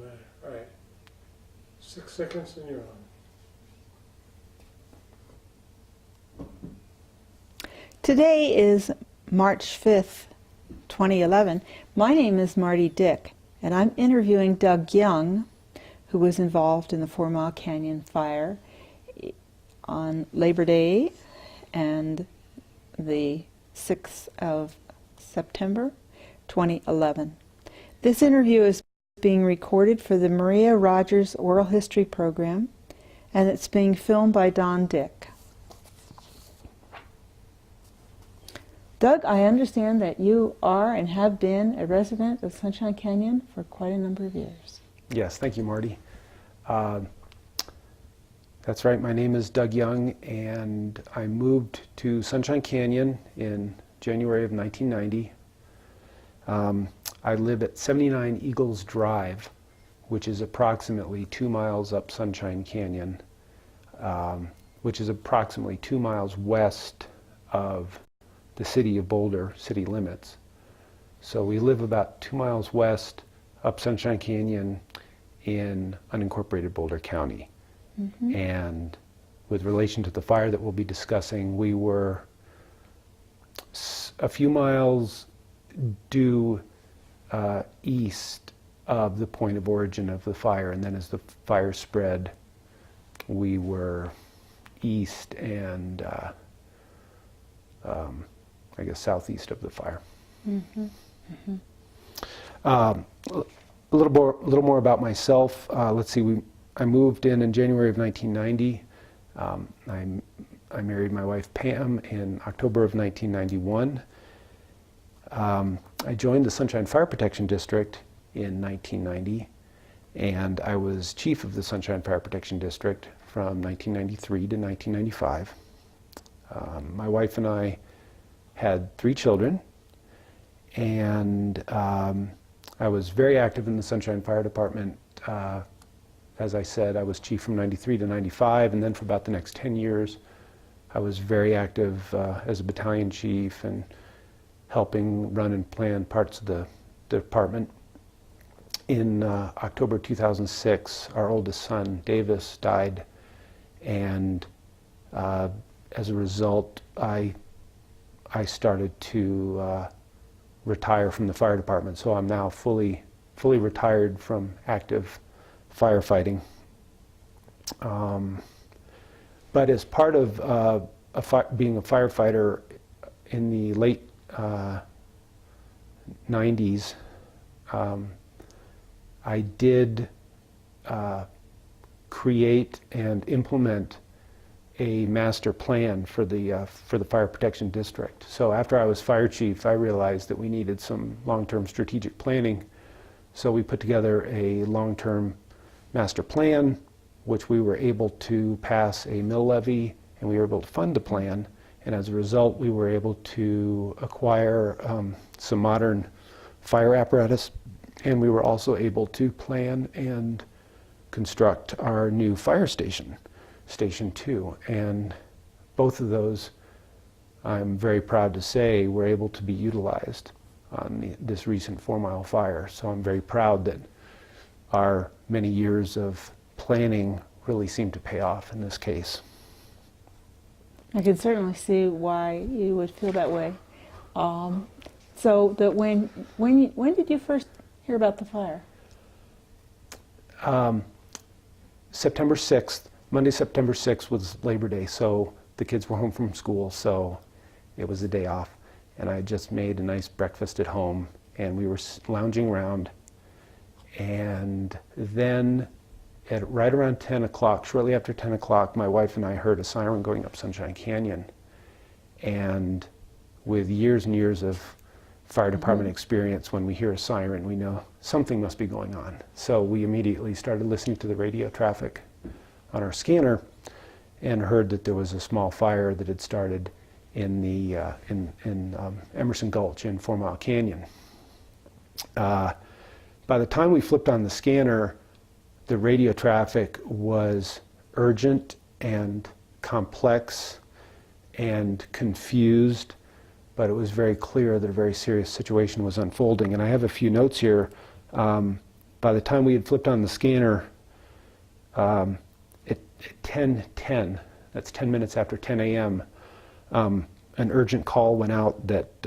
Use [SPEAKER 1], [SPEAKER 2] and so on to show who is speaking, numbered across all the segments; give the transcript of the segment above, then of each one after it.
[SPEAKER 1] matter. All right. 6 seconds and you're on.
[SPEAKER 2] Today is March 5th, 2011. My name is Marty Dick, and I'm interviewing Doug Young, who was involved in the Fourmile Canyon fire on Labor Day and the 6th of September, 2011. This interview is being recorded for the Maria Rogers Oral History Program, and it's being filmed by Don Dick. Doug, I understand that you are and have been a resident of Sunshine Canyon for quite a number of years.
[SPEAKER 3] Yes, thank you, Marty. That's right, my name is Doug Young, and I moved to Sunshine Canyon in January of 1990. I live at 79 Eagles Drive, which is approximately 2 miles up Sunshine Canyon, which is approximately 2 miles west of the city of Boulder, city limits. So we live about 2 miles west up Sunshine Canyon in unincorporated Boulder County. Mm-hmm. And with relation to the fire that we'll be discussing, we were a few miles due east of the point of origin of the fire, and then as the fire spread, we were east and I guess southeast of the fire. Mm-hmm. Mm-hmm. A little more about myself. Let's see. I moved in January of 1990. I married my wife Pam in October of 1991. I joined the Sunshine Fire Protection District in 1990, and I was chief of the Sunshine Fire Protection District from 1993 to 1995. My wife and I had 3 children, and I was very active in the Sunshine Fire Department. As I said, I was chief from 93 to 95, and then for about the next 10 years, I was very active as a battalion chief and helping run and plan parts of the department. In October 2006, our oldest son, Davis, died, and as a result, I started to retire from the fire department. So I'm now fully retired from active firefighting. But as part of being a firefighter in the late 90s, I did create and implement a master plan for the fire protection district. So after I was fire chief, I realized that we needed some long-term strategic planning. So we put together a long-term master plan, which we were able to pass a mill levy, and we were able to fund the plan. And as a result, we were able to acquire some modern fire apparatus, and we were also able to plan and construct our new fire station, Station 2. And both of those, I'm very proud to say, were able to be utilized on this recent Fourmile Fire. So I'm very proud that our many years of planning really seemed to pay off in this case.
[SPEAKER 2] I can certainly see why you would feel that way. So that when did you first hear about the fire?
[SPEAKER 3] September 6th, Monday, September 6th was Labor Day, so the kids were home from school, so it was a day off. And I just made a nice breakfast at home, and we were lounging around. And then at right around 10 o'clock, shortly after 10 o'clock, my wife and I heard a siren going up Sunshine Canyon. And with years and years of fire department experience, when we hear a siren, we know something must be going on. So we immediately started listening to the radio traffic on our scanner and heard that there was a small fire that had started in the Emerson Gulch in Fourmile Canyon. By the time we flipped on the scanner, the radio traffic was urgent and complex and confused, but it was very clear that a very serious situation was unfolding. And I have a few notes here. by the time we had flipped on the scanner, at 10:10, that's 10 minutes after 10 a.m., an urgent call went out that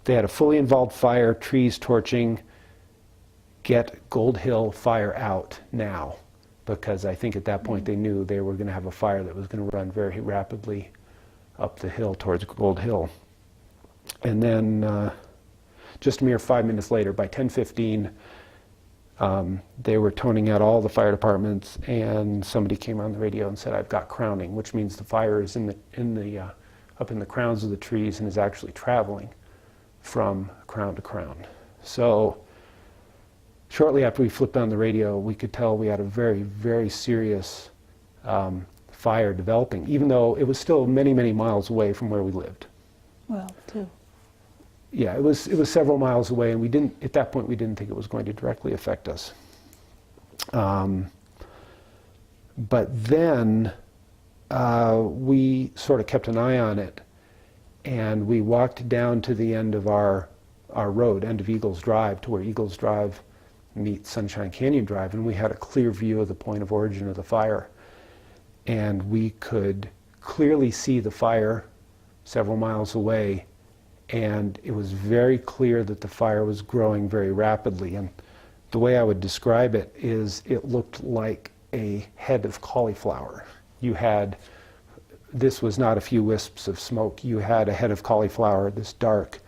[SPEAKER 3] they had a fully involved fire, trees torching, get Gold Hill fire out now. Because I think at that point they knew they were going to have a fire that was going to run very rapidly up the hill towards Gold Hill. And then just a mere 5 minutes later, by 10:15, they were toning out all the fire departments, and somebody came on the radio and said, "I've got crowning," which means the fire is up in the crowns of the trees and is actually traveling from crown to crown. So shortly after we flipped on the radio, we could tell we had a very, very serious fire developing, even though it was still many, many miles away from where we lived.
[SPEAKER 2] Well, too.
[SPEAKER 3] Yeah, it was several miles away, and at that point we didn't think it was going to directly affect us. But then we sort of kept an eye on it, and we walked down to the end of our road, end of Eagles Drive, to where Eagles Drive meets Sunshine Canyon Drive, and we had a clear view of the point of origin of the fire. And we could clearly see the fire several miles away, and it was very clear that the fire was growing very rapidly. And the way I would describe it is it looked like a head of cauliflower. This was not a few wisps of smoke. You had a head of cauliflower, this dark,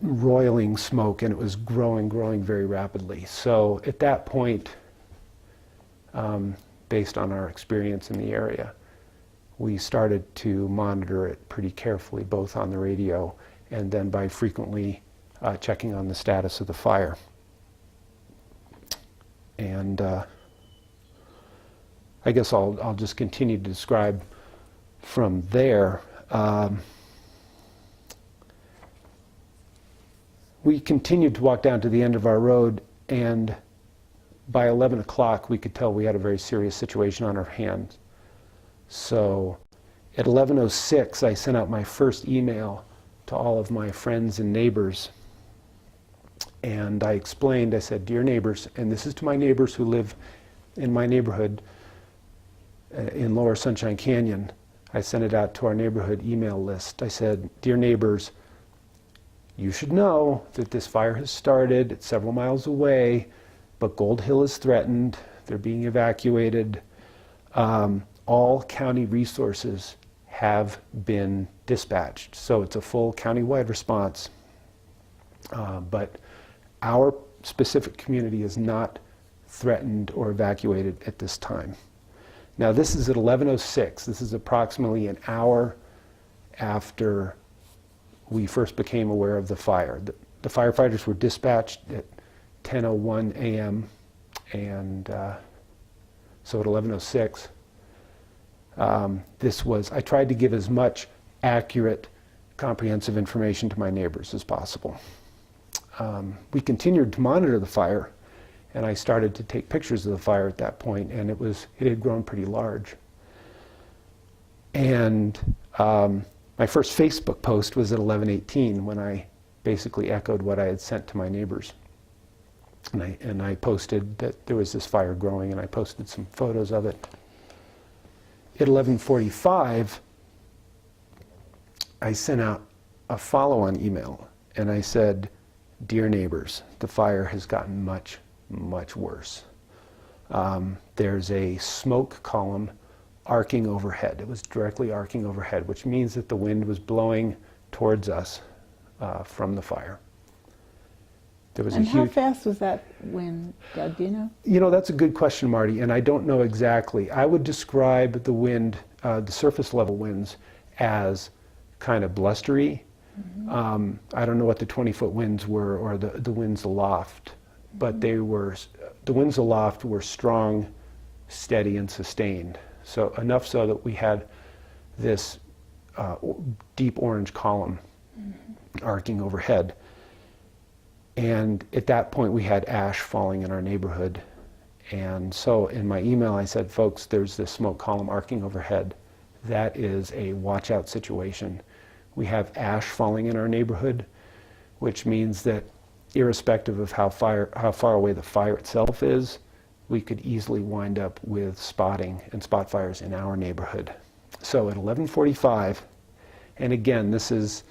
[SPEAKER 3] roiling smoke, and it was growing very rapidly. So at that point, based on our experience in the area, we started to monitor it pretty carefully, both on the radio and then by frequently checking on the status of the fire. And I guess I'll just continue to describe from there. We continued to walk down to the end of our road, and by 11 o'clock we could tell we had a very serious situation on our hands. So at 11:06 I sent out my first email to all of my friends and neighbors, and I explained, I said, "Dear neighbors," and this is to my neighbors who live in my neighborhood in Lower Sunshine Canyon. I sent it out to our neighborhood email list. I said, "Dear neighbors, you should know that this fire has started. It's several miles away, but Gold Hill is threatened. They're being evacuated. All county resources have been dispatched." So it's a full county-wide response. But our specific community is not threatened or evacuated at this time. Now this is at 11:06. This is approximately an hour after we first became aware of the fire. The firefighters were dispatched at 10:01 a.m. and so at 11:06, I tried to give as much accurate, comprehensive information to my neighbors as possible. We continued to monitor the fire, and I started to take pictures of the fire at that point, and it had grown pretty large. And my first Facebook post was at 11:18 when I basically echoed what I had sent to my neighbors. And I posted that there was this fire growing, and I posted some photos of it. At 11:45, I sent out a follow-on email, and I said, "Dear neighbors, the fire has gotten much, much worse. There's a smoke column arcing overhead." It was directly arcing overhead, which means that the wind was blowing towards us from the fire. There was
[SPEAKER 2] And how fast was that wind, Doug, do you know?
[SPEAKER 3] You know, that's a good question, Marty, and I don't know exactly. I would describe the wind, the surface level winds, as kind of blustery. Mm-hmm. I don't know what the 20-foot winds were, or the winds aloft, but the winds aloft were strong, steady, and sustained. So enough so that we had this deep orange column arcing overhead. And at that point we had ash falling in our neighborhood. And so in my email I said, "Folks, there's this smoke column arcing overhead. That is a watch out situation. We have ash falling in our neighborhood, which means that irrespective of how far away the fire itself is, we could easily wind up with spotting and spot fires in our neighborhood. So at 11:45, and again, this is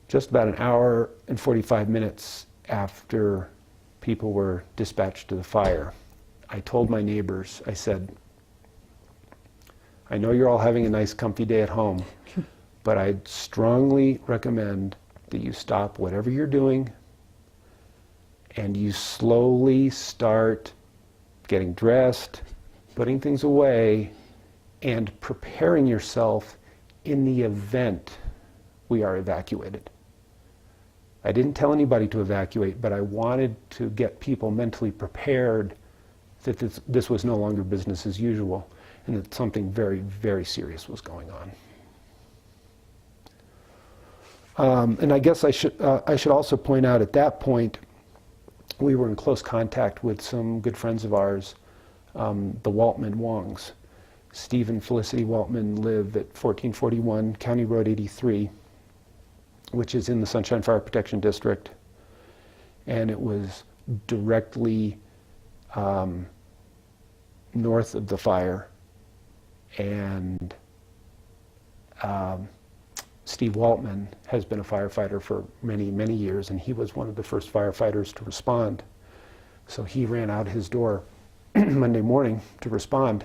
[SPEAKER 3] just about an hour and 45 minutes after people were dispatched to the fire, I told my neighbors, I said, I know you're all having a nice comfy day at home, but I'd strongly recommend that you stop whatever you're doing and you slowly start getting dressed, putting things away, and preparing yourself in the event we are evacuated. I didn't tell anybody to evacuate, but I wanted to get people mentally prepared that this was no longer business as usual and that something very, very serious was going on. And I guess I should also point out at that point, we were in close contact with some good friends of ours, the Waltman Wongs. Steve and Felicity Waltman live at 1441 County Road 83, which is in the Sunshine Fire Protection District. And it was directly north of the fire. And Steve Waltman has been a firefighter for many, many years, and he was one of the first firefighters to respond. So he ran out his door Monday morning to respond.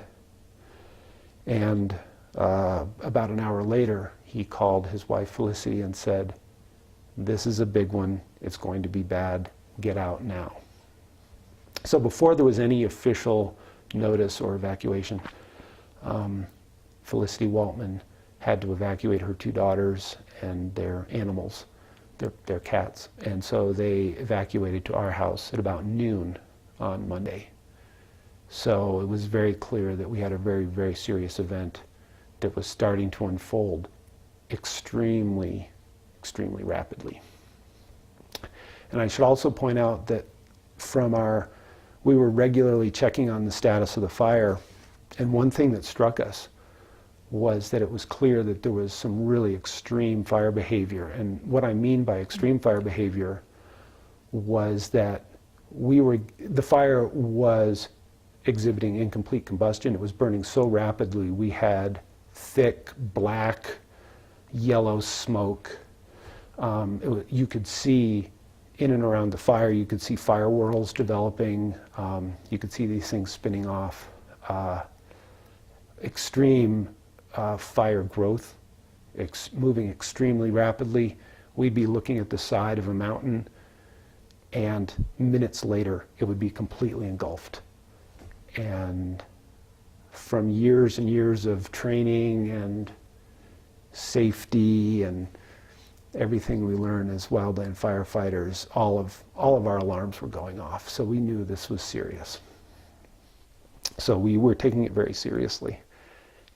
[SPEAKER 3] And about an hour later, he called his wife Felicity and said, "This is a big one. It's going to be bad. Get out now." So before there was any official notice or evacuation, Felicity Waltman had to evacuate her two daughters and their animals, their cats. And so they evacuated to our house at about noon on Monday. So it was very clear that we had a very, very serious event that was starting to unfold extremely, extremely rapidly. And I should also point out that we were regularly checking on the status of the fire, and one thing that struck us was that it was clear that there was some really extreme fire behavior. And what I mean by extreme fire behavior was that the fire was exhibiting incomplete combustion. It was burning so rapidly. We had thick, black, yellow smoke. You could see in and around the fire, you could see fire whirls developing. You could see these things spinning off. Extreme fire growth, moving extremely rapidly. We'd be looking at the side of a mountain, and minutes later, it would be completely engulfed. And from years and years of training and safety and everything we learn as wildland firefighters, all of our alarms were going off. So we knew this was serious. So we were taking it very seriously.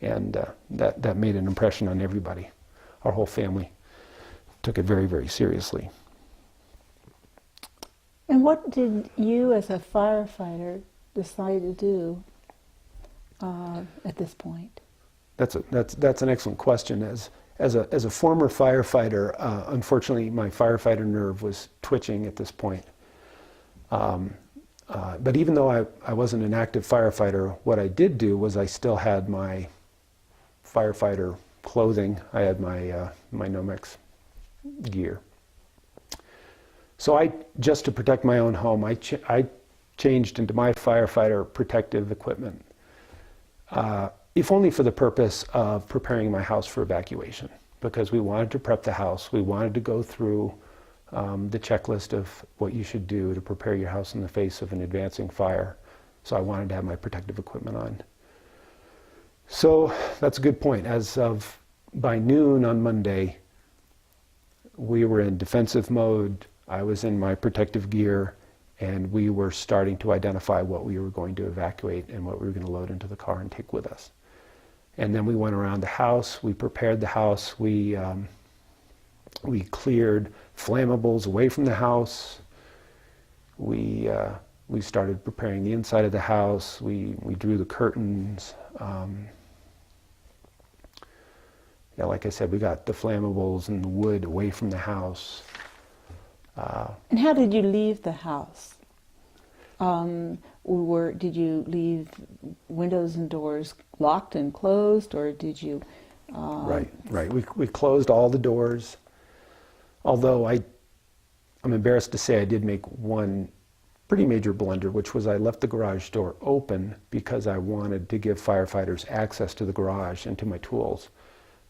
[SPEAKER 3] And that made an impression on everybody. Our whole family took it very, very seriously.
[SPEAKER 2] And what did you as a firefighter decide to do at this point?
[SPEAKER 3] That's an excellent question. As a former firefighter, unfortunately, my firefighter nerve was twitching at this point. But even though I wasn't an active firefighter, what I did do was I still had my firefighter clothing. I had my Nomex gear. So just to protect my own home, I changed into my firefighter protective equipment, if only for the purpose of preparing my house for evacuation, because we wanted to prep the house. We wanted to go through the checklist of what you should do to prepare your house in the face of an advancing fire. So I wanted to have my protective equipment on. So that's a good point. By noon on Monday, we were in defensive mode. I was in my protective gear, and we were starting to identify what we were going to evacuate and what we were going to load into the car and take with us. And then we went around the house. We prepared the house. We cleared flammables away from the house. We started preparing the inside of the house. We drew the curtains. Like I said, we got the flammables and the wood away from the house.
[SPEAKER 2] And how did you leave the house? Did you leave windows and doors locked and closed, or did you?
[SPEAKER 3] Right. We closed all the doors, although I'm embarrassed to say I did make one pretty major blunder, which was I left the garage door open because I wanted to give firefighters access to the garage and to my tools,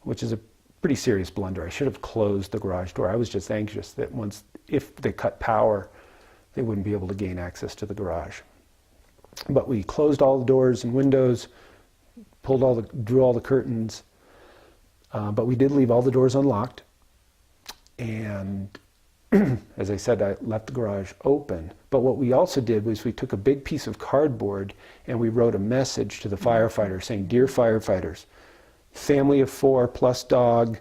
[SPEAKER 3] which is a pretty serious blunder. I should have closed the garage door. I was just anxious that if they cut power, they wouldn't be able to gain access to the garage. But we closed all the doors and windows, drew all the curtains, but we did leave all the doors unlocked. And as I said, I left the garage open. But what we also did was we took a big piece of cardboard and we wrote a message to the firefighters saying, "Dear firefighters, family of 4 plus dog,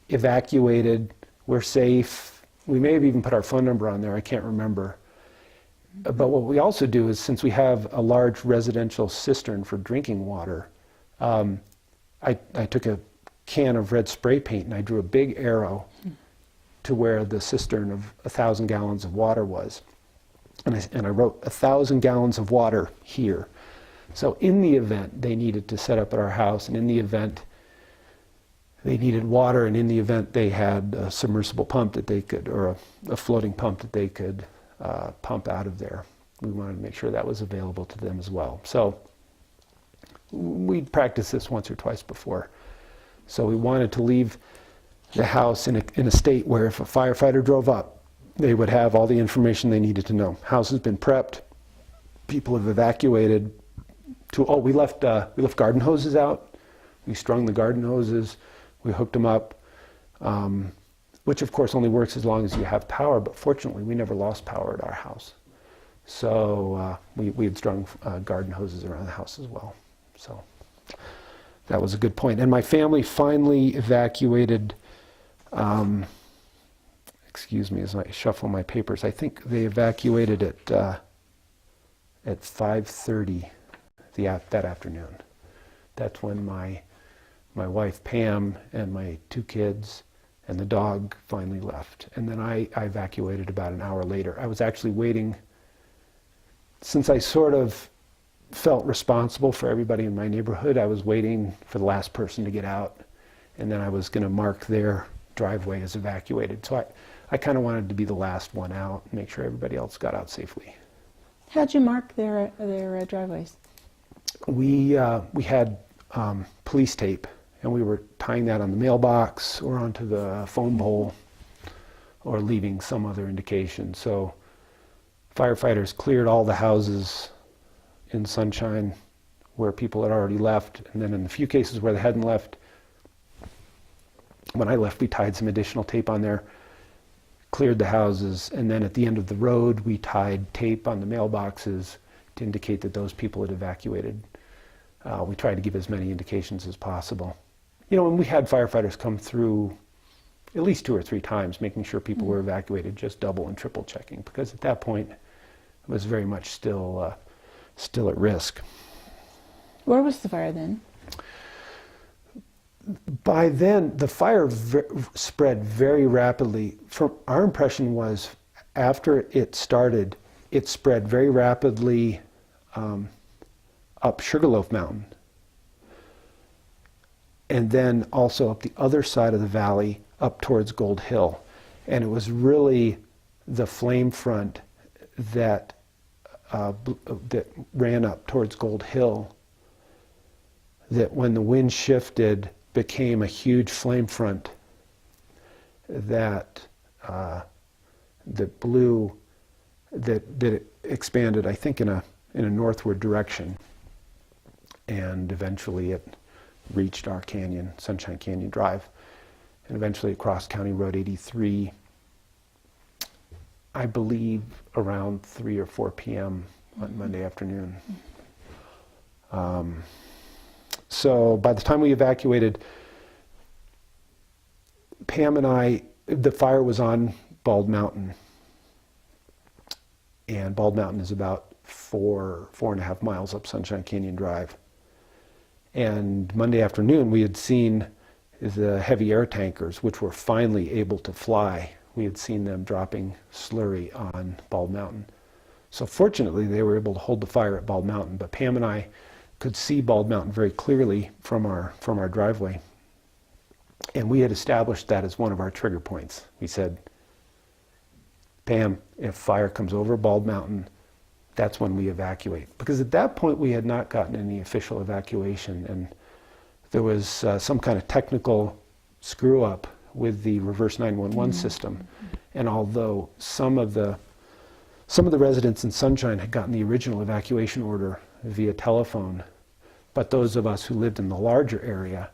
[SPEAKER 3] evacuated, we're safe." We may have even put our phone number on there, I can't remember. But what we also do is, since we have a large residential cistern for drinking water, I took a can of red spray paint and I drew a big arrow to where the cistern of 1,000 gallons of water was. And I wrote 1,000 gallons of water here. So in the event they needed to set up at our house, and in the event they needed water, and in the event they had a submersible pump that they could, or a floating pump that they could pump out of there, we wanted to make sure that was available to them as well. So we'd practiced this once or twice before. So we wanted to leave the house in a state where if a firefighter drove up, they would have all the information they needed to know. House has been prepped, people have evacuated. We left garden hoses out. We strung the garden hoses. We hooked them up, which of course only works as long as you have power. But fortunately, we never lost power at our house. So we had strung garden hoses around the house as well. So that was a good point. And my family finally evacuated. Excuse me as I shuffle my papers. I think they evacuated at 5:30 that afternoon. That's when my wife Pam and my 2 kids and the dog finally left. And then I evacuated about an hour later. I was actually waiting, since I sort of felt responsible for everybody in my neighborhood, I was waiting for the last person to get out, and then I was going to mark their driveway as evacuated. So I kind of wanted to be the last one out and make sure everybody else got out safely.
[SPEAKER 2] How'd you mark their driveways?
[SPEAKER 3] We had police tape, and we were tying that on the mailbox or onto the phone pole or leaving some other indication. So firefighters cleared all the houses in Sunshine where people had already left, and then in the few cases where they hadn't left, when I left, we tied some additional tape on there, cleared the houses, and then at the end of the road, we tied tape on the mailboxes to indicate that those people had evacuated. We tried to give as many indications as possible. And we had firefighters come through at least 2 or 3 times, making sure people were evacuated, just double and triple checking, because at that point, it was very much still at risk.
[SPEAKER 2] Where was the fire then?
[SPEAKER 3] By then, the fire spread very rapidly. Our impression was, after it started, it spread very rapidly up Sugarloaf Mountain, and then also up the other side of the valley, up towards Gold Hill. And it was really the flame front that ran up towards Gold Hill that, when the wind shifted, became a huge flame front that blew, that it expanded, I think, in a northward direction, and eventually it reached our canyon, Sunshine Canyon Drive, and eventually across County Road 83, I believe around 3 or 4 p.m. on Monday afternoon. So by the time we evacuated, Pam and I, the fire was on Bald Mountain. And Bald Mountain is about 4.5 miles up Sunshine Canyon Drive. And Monday afternoon, we had seen the heavy air tankers, which were finally able to fly We had seen them dropping slurry on Bald Mountain. So fortunately, they were able to hold the fire at Bald Mountain, but Pam and I could see Bald Mountain very clearly from our driveway. And we had established that as one of our trigger points. We said, Pam, if fire comes over Bald Mountain, that's when we evacuate. Because at that point, we had not gotten any official evacuation, and there was some kind of technical screw up with the reverse 911 system. And although some of the residents in Sunshine had gotten the original evacuation order via telephone, but those of us who lived in the larger area,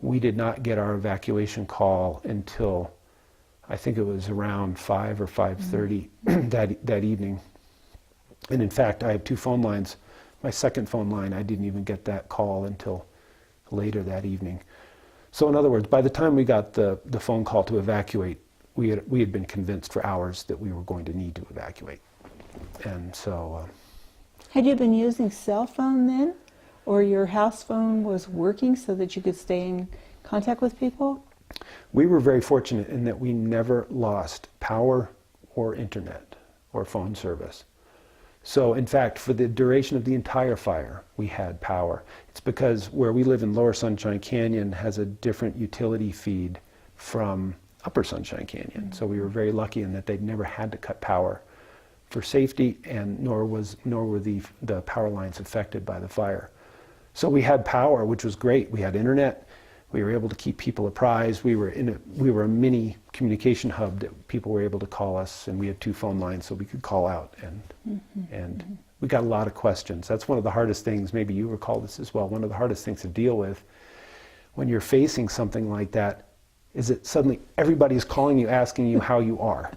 [SPEAKER 3] we did not get our evacuation call until I think it was around 5 or 5:30 that evening. And in fact, I have 2 phone lines. My second phone line, I didn't even get that call until later that evening. So in other words, by the time we got the phone call to evacuate, we had been convinced for hours that we were going to need to evacuate. And so...
[SPEAKER 2] Had you been using cell phone then? Or your house phone was working so that you could stay in contact with people?
[SPEAKER 3] We were very fortunate in that we never lost power or internet or phone service. So in fact, for the duration of the entire fire, we had power. It's because where we live in Lower Sunshine Canyon has a different utility feed from Upper Sunshine Canyon. So we were very lucky in that they'd never had to cut power for safety, and nor were the power lines affected by the fire. So we had power, which was great. We had internet. We were able to keep people apprised. We were a mini communication hub that people were able to call us, and we had 2 phone lines so we could call out, and we got a lot of questions. That's one of the hardest things, maybe you recall this as well, one of the hardest things to deal with when you're facing something like that is that suddenly everybody's calling you, asking you how you are.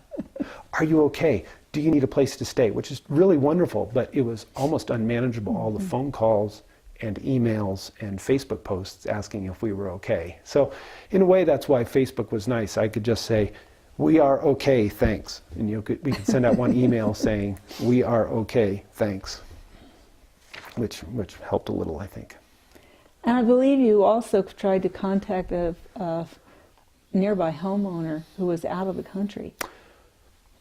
[SPEAKER 3] Are you okay? Do you need a place to stay? Which is really wonderful, but it was almost unmanageable, all the phone calls and emails and Facebook posts asking if we were okay. So in a way, that's why Facebook was nice. I could just say, we are okay, thanks. And we could send out one email saying, we are okay, thanks, which helped a little, I think.
[SPEAKER 2] And I believe you also tried to contact a nearby homeowner who was out of the country.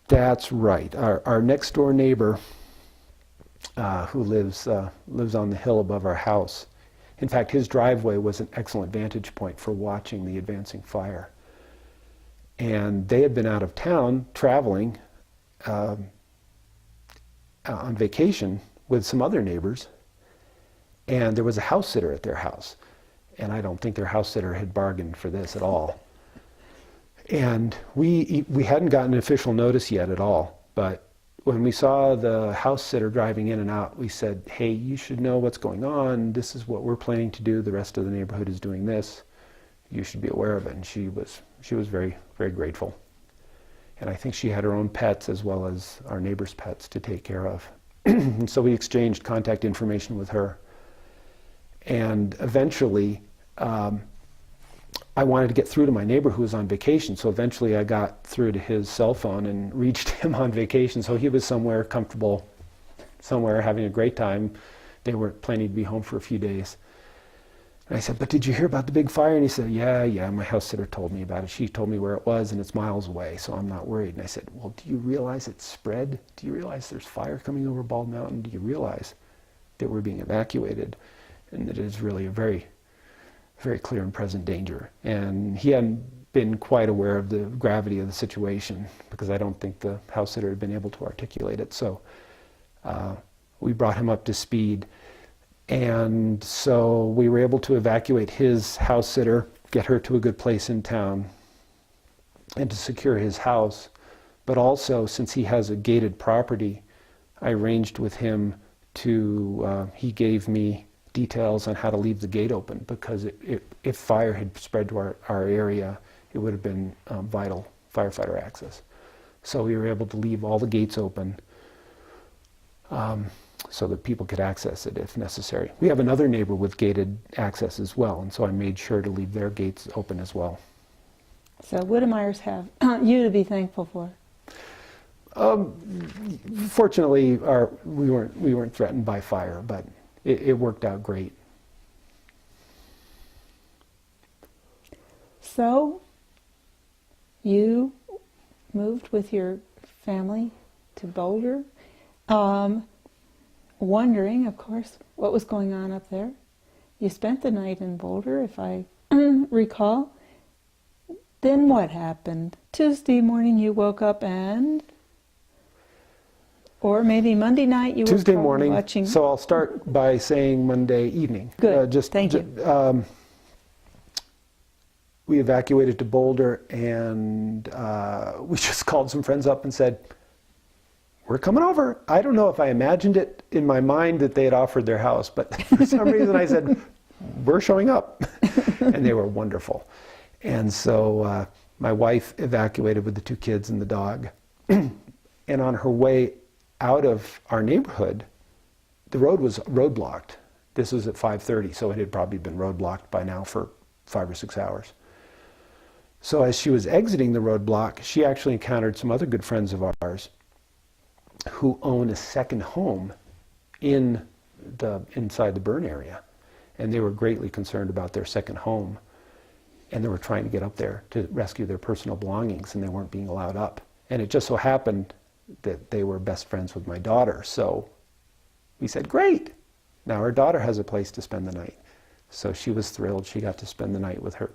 [SPEAKER 3] That's right. Our next door neighbor, who lives on the hill above our house. In fact, his driveway was an excellent vantage point for watching the advancing fire. And they had been out of town traveling on vacation with some other neighbors, and there was a house sitter at their house. And I don't think their house sitter had bargained for this at all. And we hadn't gotten official notice yet at all, but when we saw the house sitter driving in and out, we said, hey, you should know what's going on. This is what we're planning to do. The rest of the neighborhood is doing this. You should be aware of it. And she was very, very grateful. And I think she had her own pets as well as our neighbors' pets to take care of. And so we exchanged contact information with her. And eventually, I wanted to get through to my neighbor who was on vacation, so eventually I got through to his cell phone and reached him on vacation. So he was somewhere comfortable, somewhere having a great time. They were planning to be home for a few days. And I said, but did you hear about the big fire? And he said, yeah, my house sitter told me about it. She told me where it was, and it's miles away, so I'm not worried. And I said, well, do you realize it's spread? Do you realize there's fire coming over Bald Mountain? Do you realize that we're being evacuated and that it is really a very, very clear and present danger? And he hadn't been quite aware of the gravity of the situation because I don't think the house sitter had been able to articulate it. So we brought him up to speed. And so we were able to evacuate his house sitter, get her to a good place in town, and to secure his house. But also, since he has a gated property, I arranged with him to, he gave me details on how to leave the gate open, because if fire had spread to our area, it would have been vital firefighter access. So we were able to leave all the gates open so that people could access it if necessary. We have another neighbor with gated access as well, and so I made sure to leave their gates open as well.
[SPEAKER 2] So what do Myers have you to be thankful for?
[SPEAKER 3] Fortunately, we weren't threatened by fire, but it worked out great.
[SPEAKER 2] So you moved with your family to Boulder, wondering, of course, what was going on up there. You spent the night in Boulder, if I recall. Then what happened? Tuesday morning you woke up and... Or maybe Monday night you
[SPEAKER 3] Tuesday
[SPEAKER 2] were
[SPEAKER 3] morning,
[SPEAKER 2] watching...
[SPEAKER 3] so I'll start by saying Monday evening.
[SPEAKER 2] Good, thank you.
[SPEAKER 3] We evacuated to Boulder, and we just called some friends up and said, we're coming over. I don't know if I imagined it in my mind that they had offered their house, but for some reason I said, we're showing up. And they were wonderful. And so my wife evacuated with the 2 kids and the dog. And on her way out of our neighborhood, the road was roadblocked. This was at 5:30, so it had probably been roadblocked by now for 5 or 6 hours. So as she was exiting the roadblock, she actually encountered some other good friends of ours who own a second home inside the burn area. And they were greatly concerned about their second home. And they were trying to get up there to rescue their personal belongings, and they weren't being allowed up. And it just so happened that they were best friends with my daughter. So we said, great, now our daughter has a place to spend the night. So she was thrilled. She got to spend the night with her,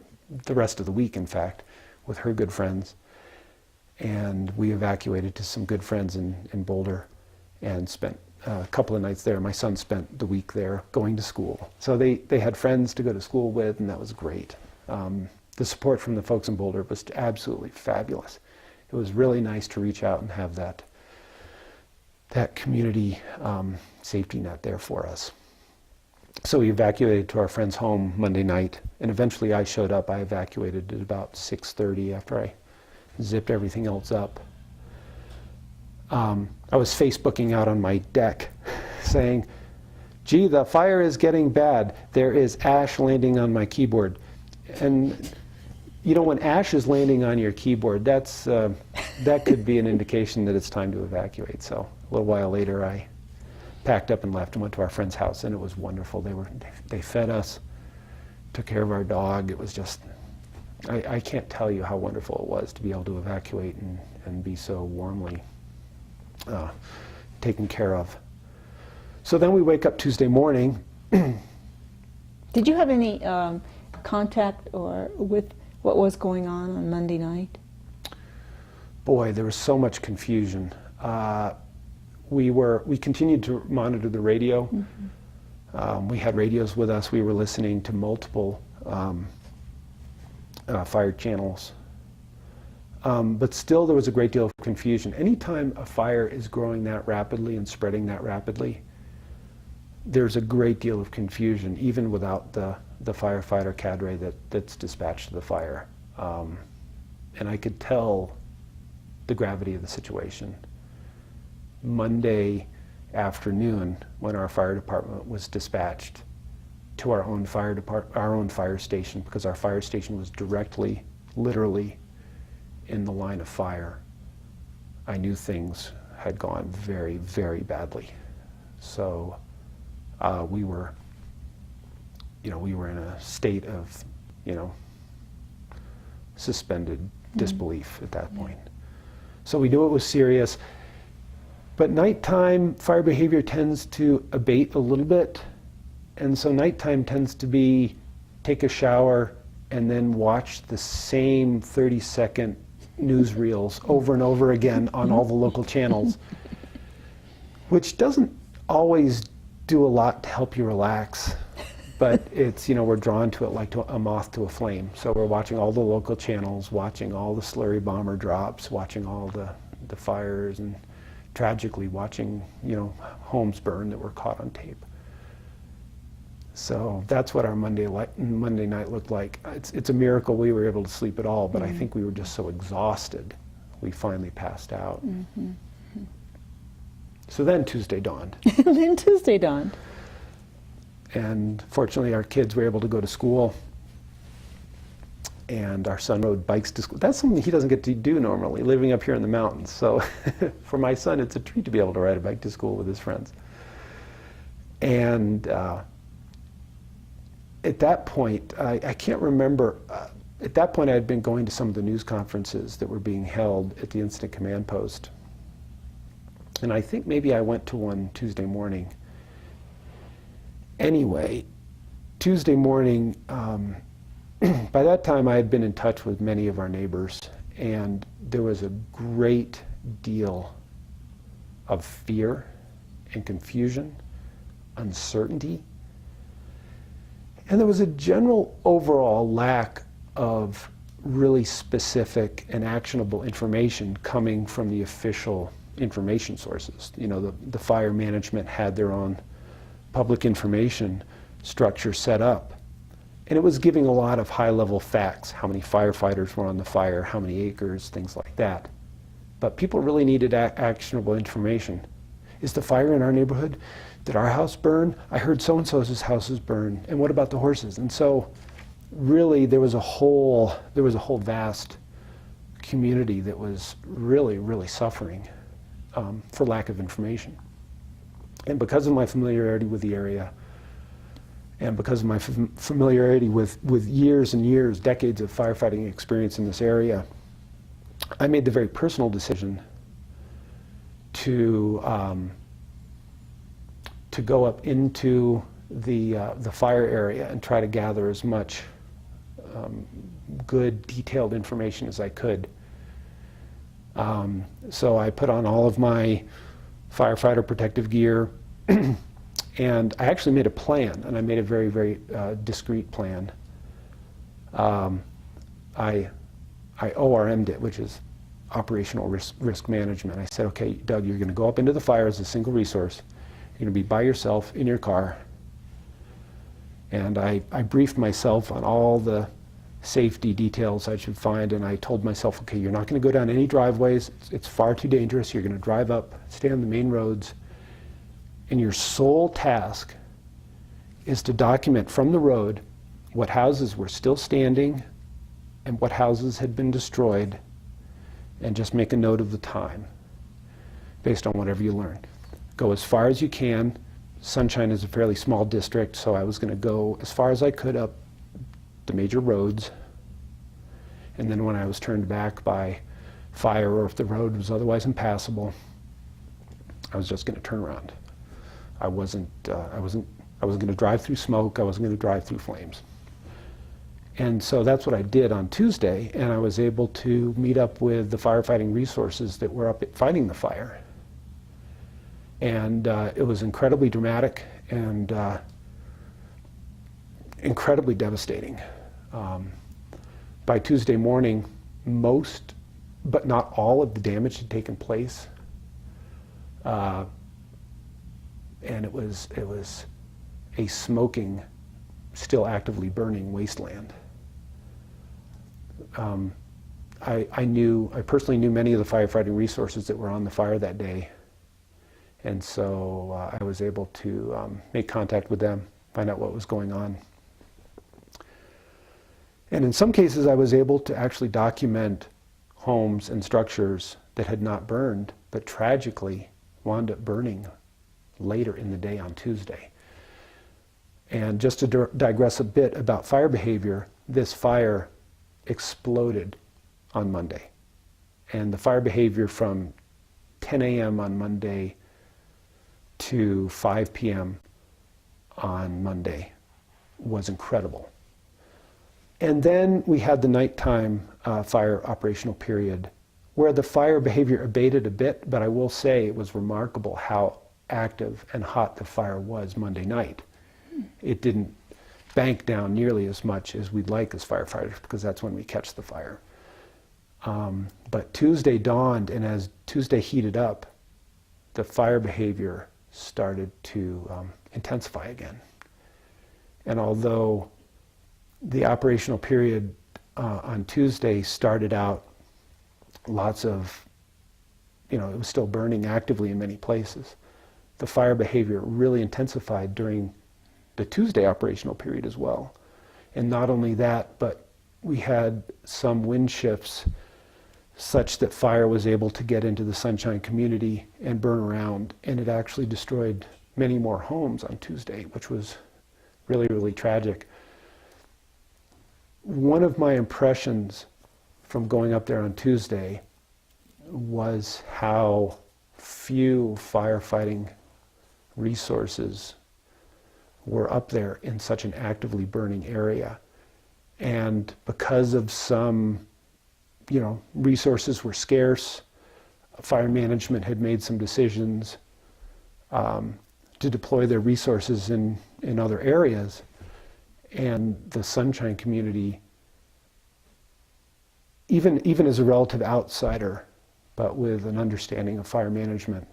[SPEAKER 3] the rest of the week, in fact, with her good friends. And we evacuated to some good friends in Boulder and spent a couple of nights there. My son spent the week there going to school. So they had friends to go to school with, and that was great. The support from the folks in Boulder was absolutely fabulous. It was really nice to reach out and have that community safety net there for us. So we evacuated to our friend's home Monday night, and eventually I showed up. I evacuated at about 6:30 after I zipped everything else up. I was Facebooking out on my deck saying, gee, the fire is getting bad. There is ash landing on my keyboard. And you know, when ash is landing on your keyboard, that could be an indication that it's time to evacuate. So a little while later, I packed up and left and went to our friend's house, and it was wonderful. They fed us, took care of our dog. It was just, I can't tell you how wonderful it was to be able to evacuate and be so warmly taken care of. So then we wake up Tuesday morning.
[SPEAKER 2] Did you have any contact or with what was going on Monday night?
[SPEAKER 3] Boy, there was so much confusion. We continued to monitor the radio. Mm-hmm. We had radios with us. We were listening to multiple fire channels. But still there was a great deal of confusion. Anytime a fire is growing that rapidly and spreading that rapidly, there's a great deal of confusion, even without the firefighter cadre that's dispatched to the fire. And I could tell the gravity of the situation. Monday afternoon, when our fire department was dispatched to our own fire station, because our fire station was directly, literally, in the line of fire, I knew things had gone very, very badly. So we were in a state of, suspended disbelief at that point. So we knew it was serious. But nighttime fire behavior tends to abate a little bit. And so nighttime tends to be take a shower and then watch the same 30-second newsreels over and over again on all the local channels, which doesn't always do a lot to help you relax. But it's, we're drawn to it like a moth to a flame. So we're watching all the local channels, watching all the slurry bomber drops, watching all the fires, and tragically watching, homes burn that were caught on tape. So that's what our Monday night looked like. It's a miracle we were able to sleep at all, but I think we were just so exhausted, we finally passed out. Mm-hmm. So then Tuesday dawned.
[SPEAKER 2] Then Tuesday dawned.
[SPEAKER 3] And fortunately, our kids were able to go to school, and our son rode bikes to school. That's something he doesn't get to do normally, living up here in the mountains. So for my son, it's a treat to be able to ride a bike to school with his friends. And at that point, I can't remember, at that point, I had been going to some of the news conferences that were being held at the Incident Command Post. And I think maybe I went to one Tuesday morning. Anyway, Tuesday morning, by that time I had been in touch with many of our neighbors, and there was a great deal of fear and confusion, uncertainty, and there was a general overall lack of really specific and actionable information coming from the official information sources. You know, the fire management had their own public information structure set up, and it was giving a lot of high-level facts, how many firefighters were on the fire, how many acres, things like that. But people really needed actionable information. Is the fire in our neighborhood? Did our house burn? I heard so-and-so's houses burn. And what about the horses? And so really there was a whole vast community that was really suffering for lack of information. And because of my familiarity with the area, and because of my familiarity with years and years, decades of firefighting experience in this area, I made the very personal decision to go up into the fire area and try to gather as much good, detailed information as I could. So I put on all of my firefighter protective gear, and I actually made a plan, and I made a very discrete plan. I ORM'd it, which is operational risk management. I said, okay, Doug, you're going to go up into the fire as a single resource. You're going to be by yourself in your car. And I briefed myself on all the safety details I should find, and I told myself, okay, you're not going to go down any driveways. It's far too dangerous. You're going to drive up, stay on the main roads, and your sole task is to document from the road what houses were still standing and what houses had been destroyed, and just make a note of the time based on whatever you learn. Go as far as you can. Sunshine is a fairly small district, so I was going to go as far as I could up the major roads, and then when I was turned back by fire, or if the road was otherwise impassable, I was just going to turn around. I wasn't going to drive through smoke. I wasn't going to drive through flames. And so that's what I did on Tuesday, and I was able to meet up with the firefighting resources that were up fighting the fire. And it was incredibly dramatic and incredibly devastating. By Tuesday morning, most, but not all, of the damage had taken place. And it was a smoking, still actively burning wasteland. I personally knew many of the firefighting resources that were on the fire that day. And so I was able to make contact with them, find out what was going on. And in some cases, I was able to actually document homes and structures that had not burned, but tragically wound up burning later in the day on Tuesday. And just to digress a bit about fire behavior, this fire exploded on Monday. And the fire behavior from 10 a.m. on Monday to 5 p.m. on Monday was incredible. And then we had the nighttime fire operational period where the fire behavior abated a bit, but I will say it was remarkable how active and hot the fire was Monday night. It didn't bank down nearly as much as we'd like as firefighters, because that's when we catch the fire. But Tuesday dawned, and as Tuesday heated up, the fire behavior started to intensify again. And although the operational period on Tuesday started out lots of, it was still burning actively in many places, the fire behavior really intensified during the Tuesday operational period as well. And not only that, but we had some wind shifts such that fire was able to get into the Sunshine community and burn around, and it actually destroyed many more homes on Tuesday, which was really tragic. one of my impressions from going up there on Tuesday was how few firefighting resources were up there in such an actively burning area. And because of some, resources were scarce, fire management had made some decisions to deploy their resources in other areas. And the Sunshine community, even as a relative outsider, but with an understanding of fire management,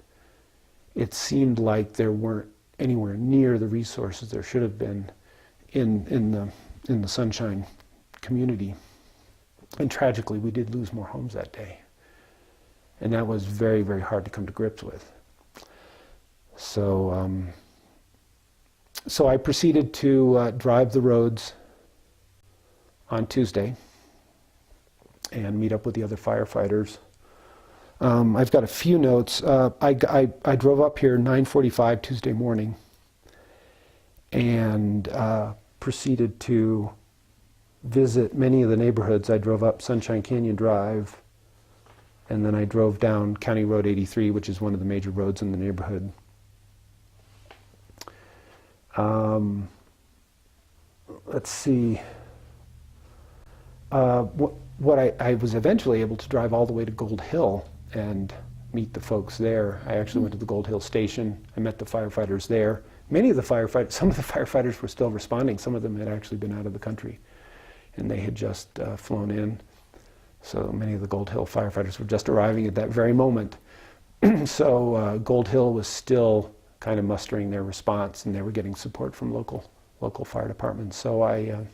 [SPEAKER 3] it seemed like there weren't anywhere near the resources there should have been in the Sunshine community. And tragically, we did lose more homes that day. And that was very, very hard to come to grips with. So I proceeded to drive the roads on Tuesday and meet up with the other firefighters. I've got a few notes. I drove up here 9:45 Tuesday morning and proceeded to visit many of the neighborhoods. I drove up Sunshine Canyon Drive, and then I drove down County Road 83, which is one of the major roads in the neighborhood. Let's see. What I was eventually able to drive all the way to Gold Hill and meet the folks there. I actually went to the Gold Hill station. I met the firefighters there. Some of the firefighters were still responding. Some of them had actually been out of the country, and they had just flown in. So many of the Gold Hill firefighters were just arriving at that very moment. So Gold Hill was still kind of mustering their response, and they were getting support from local fire departments. So I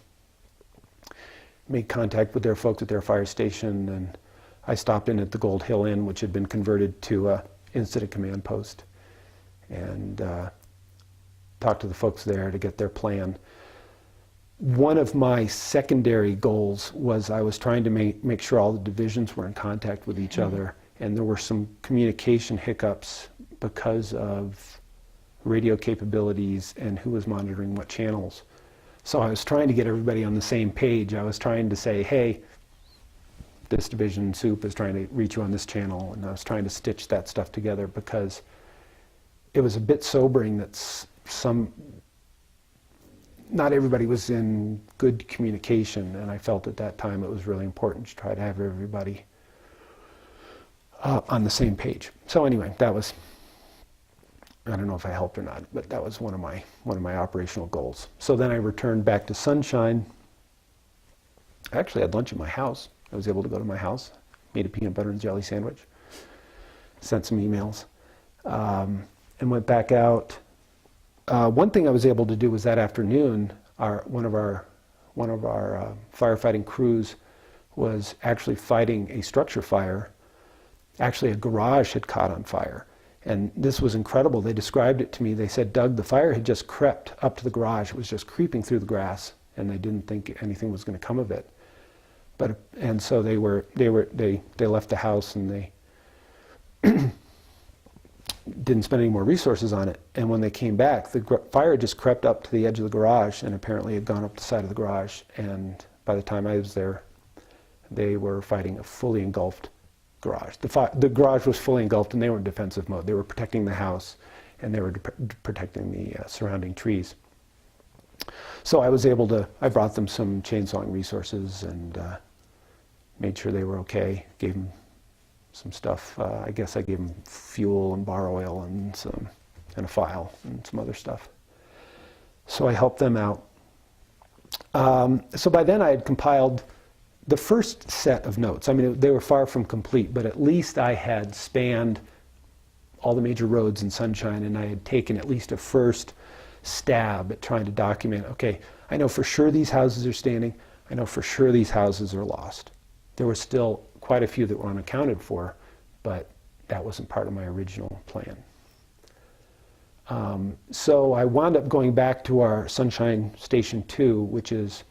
[SPEAKER 3] made contact with their folks at their fire station, and I stopped in at the Gold Hill Inn, which had been converted to an incident command post, and talked to the folks there to get their plan. One of my secondary goals was I was trying to make sure all the divisions were in contact with each other, and there were some communication hiccups because of radio capabilities and who was monitoring what channels. So I was trying to get everybody on the same page. I was trying to say, hey, this division soup is trying to reach you on this channel, and I was trying to stitch that stuff together because it was a bit sobering that not everybody was in good communication, and I felt at that time it was really important to try to have everybody on the same page. So anyway, that was, I don't know if I helped or not, but that was one of my operational goals. So then I returned back to Sunshine. I actually had lunch at my house. I was able to go to my house, made a peanut butter and jelly sandwich, sent some emails, and went back out. One thing I was able to do was that afternoon, one of our firefighting crews was actually fighting a structure fire. Actually, a garage had caught on fire. And this was incredible. They described it to me. They said, Doug, the fire had just crept up to the garage. It was just creeping through the grass, and they didn't think anything was going to come of it. And so they left the house, and they didn't spend any more resources on it. And when they came back, the fire just crept up to the edge of the garage and apparently had gone up the side of the garage. And by the time I was there, they were fighting a fully engulfed garage. The garage was fully engulfed, and they were in defensive mode. They were protecting the house, and they were protecting the surrounding trees. So I brought them some chainsawing resources and made sure they were okay. Gave them some stuff. I guess I gave them fuel and bar oil and a file and some other stuff. So I helped them out. So by then I had compiled the first set of notes. I mean, they were far from complete, but at least I had spanned all the major roads in Sunshine, and I had taken at least a first stab at trying to document, okay, I know for sure these houses are standing. I know for sure these houses are lost. There were still quite a few that were unaccounted for, but that wasn't part of my original plan. So I wound up going back to our Sunshine Station 2, which is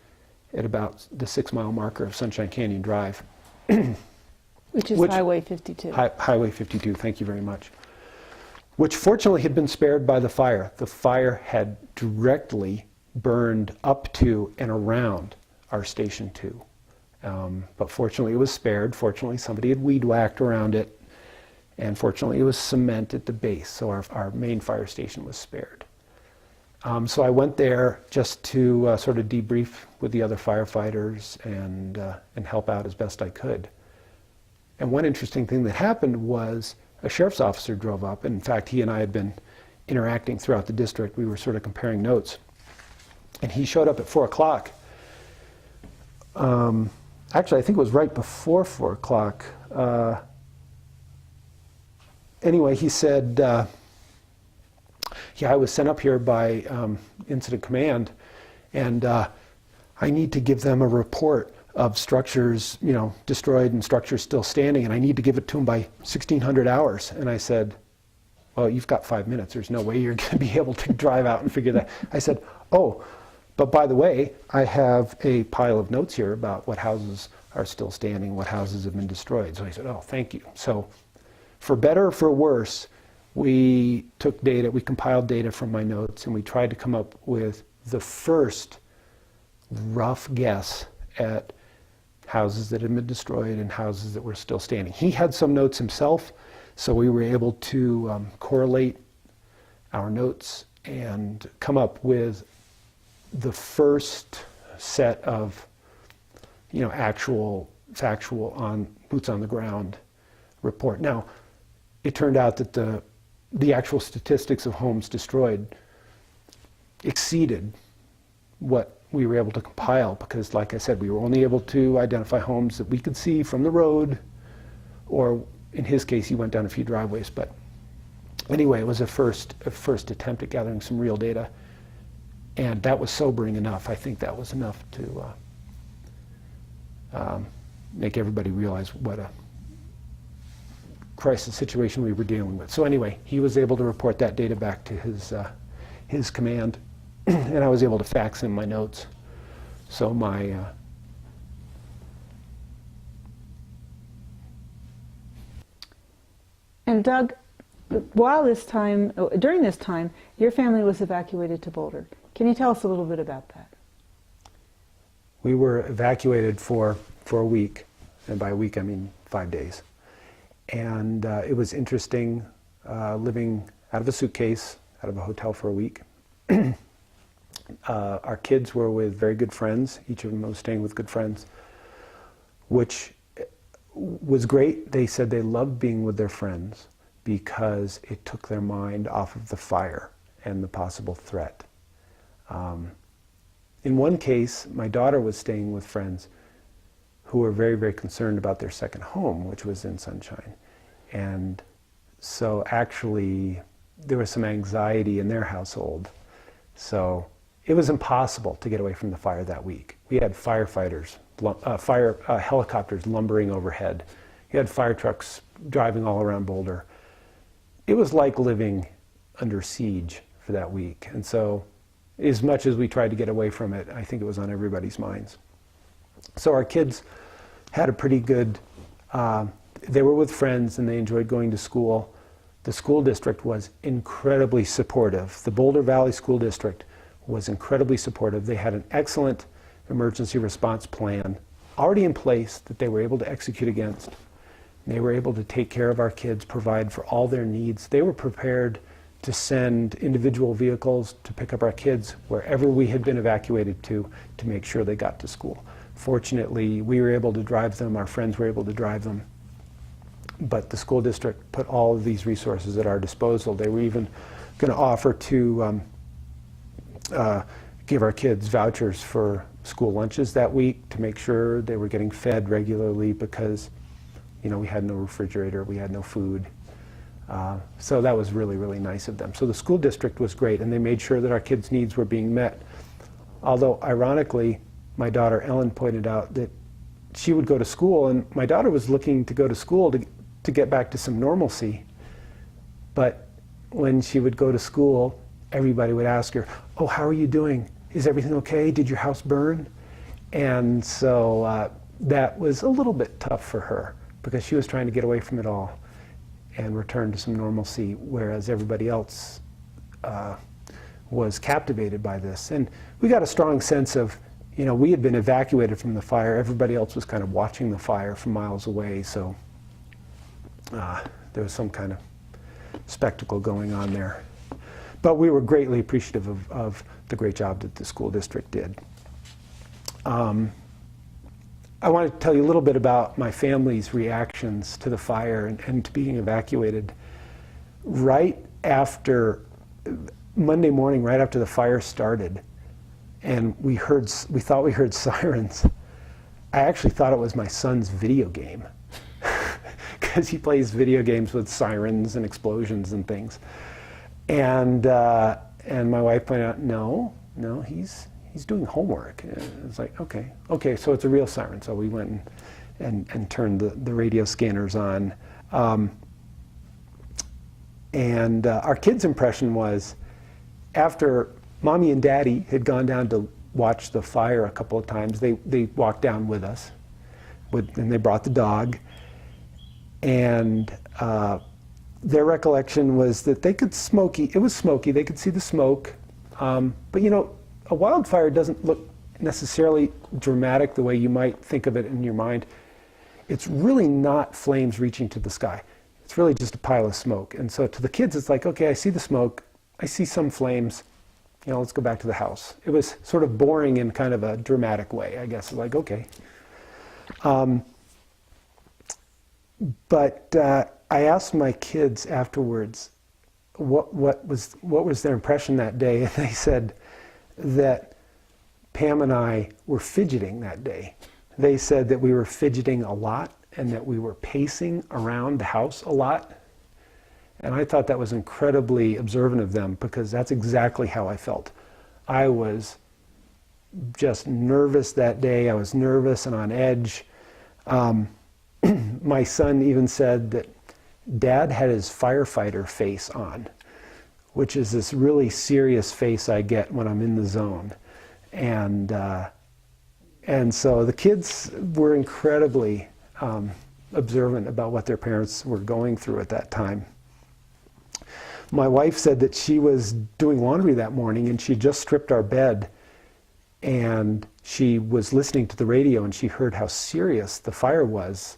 [SPEAKER 3] at about the 6-mile marker of Sunshine Canyon Drive.
[SPEAKER 2] Which is Highway 52.
[SPEAKER 3] Highway 52, thank you very much. Which fortunately had been spared by the fire. The fire had directly burned up to and around our station too. But fortunately it was spared. Fortunately somebody had weed whacked around it, and fortunately it was cement at the base, so our main fire station was spared. So I went there just to sort of debrief with the other firefighters and help out as best I could. And one interesting thing that happened was a sheriff's officer drove up. In fact, he and I had been interacting throughout the district. We were sort of comparing notes. And he showed up at 4 o'clock. Actually, I think it was right before 4 o'clock. Anyway, he said, yeah, I was sent up here by Incident Command, and I need to give them a report of structures, destroyed and structures still standing, and I need to give it to them by 1600 hours. And I said, well, you've got 5 minutes. There's no way you're going to be able to drive out and figure that. I said, oh, but by the way, I have a pile of notes here about what houses are still standing, what houses have been destroyed. So he said, oh, thank you. So for better or for worse, we took data, we compiled data from my notes, and we tried to come up with the first rough guess at houses that had been destroyed and houses that were still standing. He had some notes himself, so we were able to correlate our notes and come up with the first set of actual factual on boots on the ground report. Now, it turned out that the actual statistics of homes destroyed exceeded what we were able to compile, because like I said, we were only able to identify homes that we could see from the road, or in his case he went down a few driveways. But anyway, it was a first attempt at gathering some real data, and that was sobering enough. I think that was enough to make everybody realize what a crisis situation we were dealing with. So anyway, he was able to report that data back to his command, and I was able to fax him my notes. So my
[SPEAKER 2] And Doug, during this time, your family was evacuated to Boulder. Can you tell us a little bit about that?
[SPEAKER 3] We were evacuated for a week, and by a week I mean 5 days. And it was interesting living out of a suitcase, out of a hotel for a week. Our kids were with very good friends. Each of them was staying with good friends, which was great. They said they loved being with their friends because it took their mind off of the fire and the possible threat. In one case, my daughter was staying with friends who were very, very concerned about their second home, which was in Sunshine. And so actually, there was some anxiety in their household. So it was impossible to get away from the fire that week. We had firefighters, helicopters lumbering overhead. You had fire trucks driving all around Boulder. It was like living under siege for that week. And so as much as we tried to get away from it, I think it was on everybody's minds. So our kids had a pretty good, they were with friends and they enjoyed going to school. The school district was incredibly supportive. The Boulder Valley School District was incredibly supportive. They had an excellent emergency response plan already in place that they were able to execute against. They were able to take care of our kids, provide for all their needs. They were prepared to send individual vehicles to pick up our kids wherever we had been evacuated to make sure they got to school. Fortunately, we were able to drive them, our friends were able to drive them, but the school district put all of these resources at our disposal. They were even going to offer to give our kids vouchers for school lunches that week to make sure they were getting fed regularly, because we had no refrigerator, we had no food. So that was really, really nice of them. So the school district was great, and they made sure that our kids' needs were being met. Although, ironically, my daughter Ellen pointed out that she would go to school, and my daughter was looking to go to school to get back to some normalcy. But when she would go to school, everybody would ask her, oh, how are you doing? Is everything okay? Did your house burn? And so that was a little bit tough for her, because she was trying to get away from it all and return to some normalcy, whereas everybody else was captivated by this. And we got a strong sense of, we had been evacuated from the fire. Everybody else was kind of watching the fire from miles away, so there was some kind of spectacle going on there. But we were greatly appreciative of the great job that the school district did. I want to tell you a little bit about my family's reactions to the fire and to being evacuated. Right after, Monday morning, right after the fire started, and we thought we heard sirens, I actually thought it was my son's video game, because he plays video games with sirens and explosions and things. And my wife pointed out, no, he's doing homework. And it's like, okay, so it's a real siren. So we went and turned the radio scanners on. And our kids' impression was, after Mommy and Daddy had gone down to watch the fire a couple of times, they walked down with us, and they brought the dog. And their recollection was that it was smoky, they could see the smoke. But a wildfire doesn't look necessarily dramatic the way you might think of it in your mind. It's really not flames reaching to the sky. It's really just a pile of smoke. And so to the kids, it's like, okay, I see the smoke, I see some flames, let's go back to the house. It was sort of boring in kind of a dramatic way, I guess. Like, okay. But I asked my kids afterwards what was their impression that day, and they said that Pam and I were fidgeting that day. They said that we were fidgeting a lot and that we were pacing around the house a lot. And I thought that was incredibly observant of them, because that's exactly how I felt. I was just nervous that day. I was nervous and on edge. My son even said that Dad had his firefighter face on, which is this really serious face I get when I'm in the zone. And so the kids were incredibly observant about what their parents were going through at that time. My wife said that she was doing laundry that morning, and she just stripped our bed, and she was listening to the radio, and she heard how serious the fire was.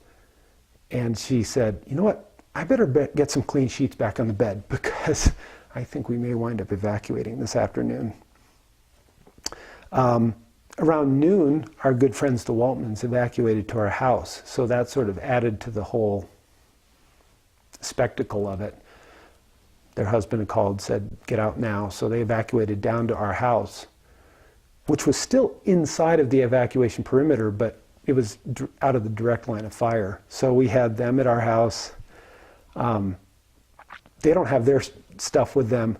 [SPEAKER 3] And she said, you know what, I better get some clean sheets back on the bed, because I think we may wind up evacuating this afternoon. Around noon, our good friends the Waltmans evacuated to our house, so that sort of added to the whole spectacle of it. Their husband had called, said, get out now, so they evacuated down to our house, which was still inside of the evacuation perimeter, but it was out of the direct line of fire. So we had them at our house. They don't have their stuff with them.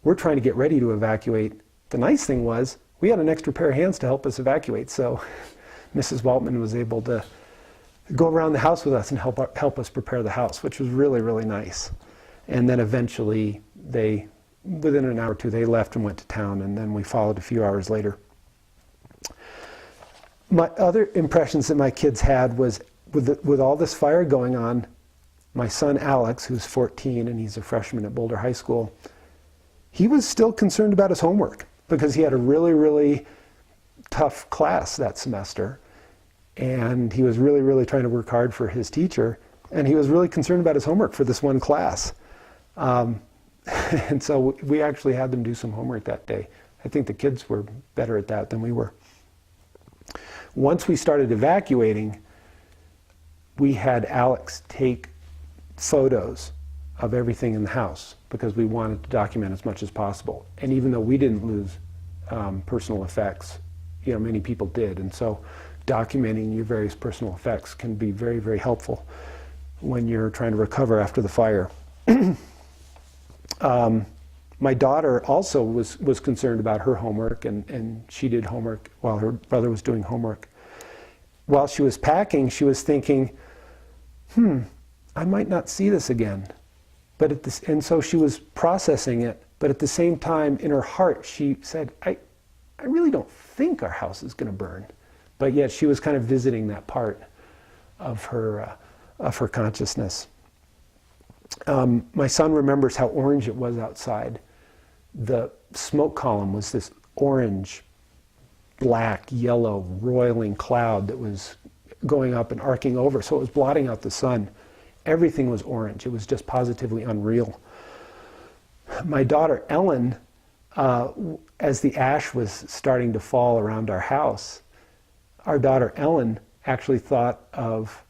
[SPEAKER 3] We're trying to get ready to evacuate. The nice thing was, we had an extra pair of hands to help us evacuate, so Mrs. Waltman was able to go around the house with us and help us prepare the house, which was really, really nice. And then eventually, within an hour or two, they left and went to town, and then we followed a few hours later. My other impressions that my kids had was, with all this fire going on, my son Alex, who's 14 and he's a freshman at Boulder High School, he was still concerned about his homework, because he had a really, really tough class that semester, and he was really, really trying to work hard for his teacher, and he was really concerned about his homework for this one class. And so we actually had them do some homework that day. I think the kids were better at that than we were. Once we started evacuating, we had Alex take photos of everything in the house, because we wanted to document as much as possible. And even though we didn't lose personal effects, many people did. And so documenting your various personal effects can be very, very helpful when you're trying to recover after the fire. My daughter also was concerned about her homework, and she did homework while her brother was doing homework. While she was packing, she was thinking, I might not see this again. And so she was processing it, but at the same time, in her heart, she said, I really don't think our house is going to burn. But yet she was kind of visiting that part of her consciousness. My son remembers how orange it was outside. The smoke column was this orange, black, yellow, roiling cloud that was going up and arcing over. So it was blotting out the sun. Everything was orange. It was just positively unreal. My daughter Ellen, as the ash was starting to fall around our house, our daughter Ellen actually thought of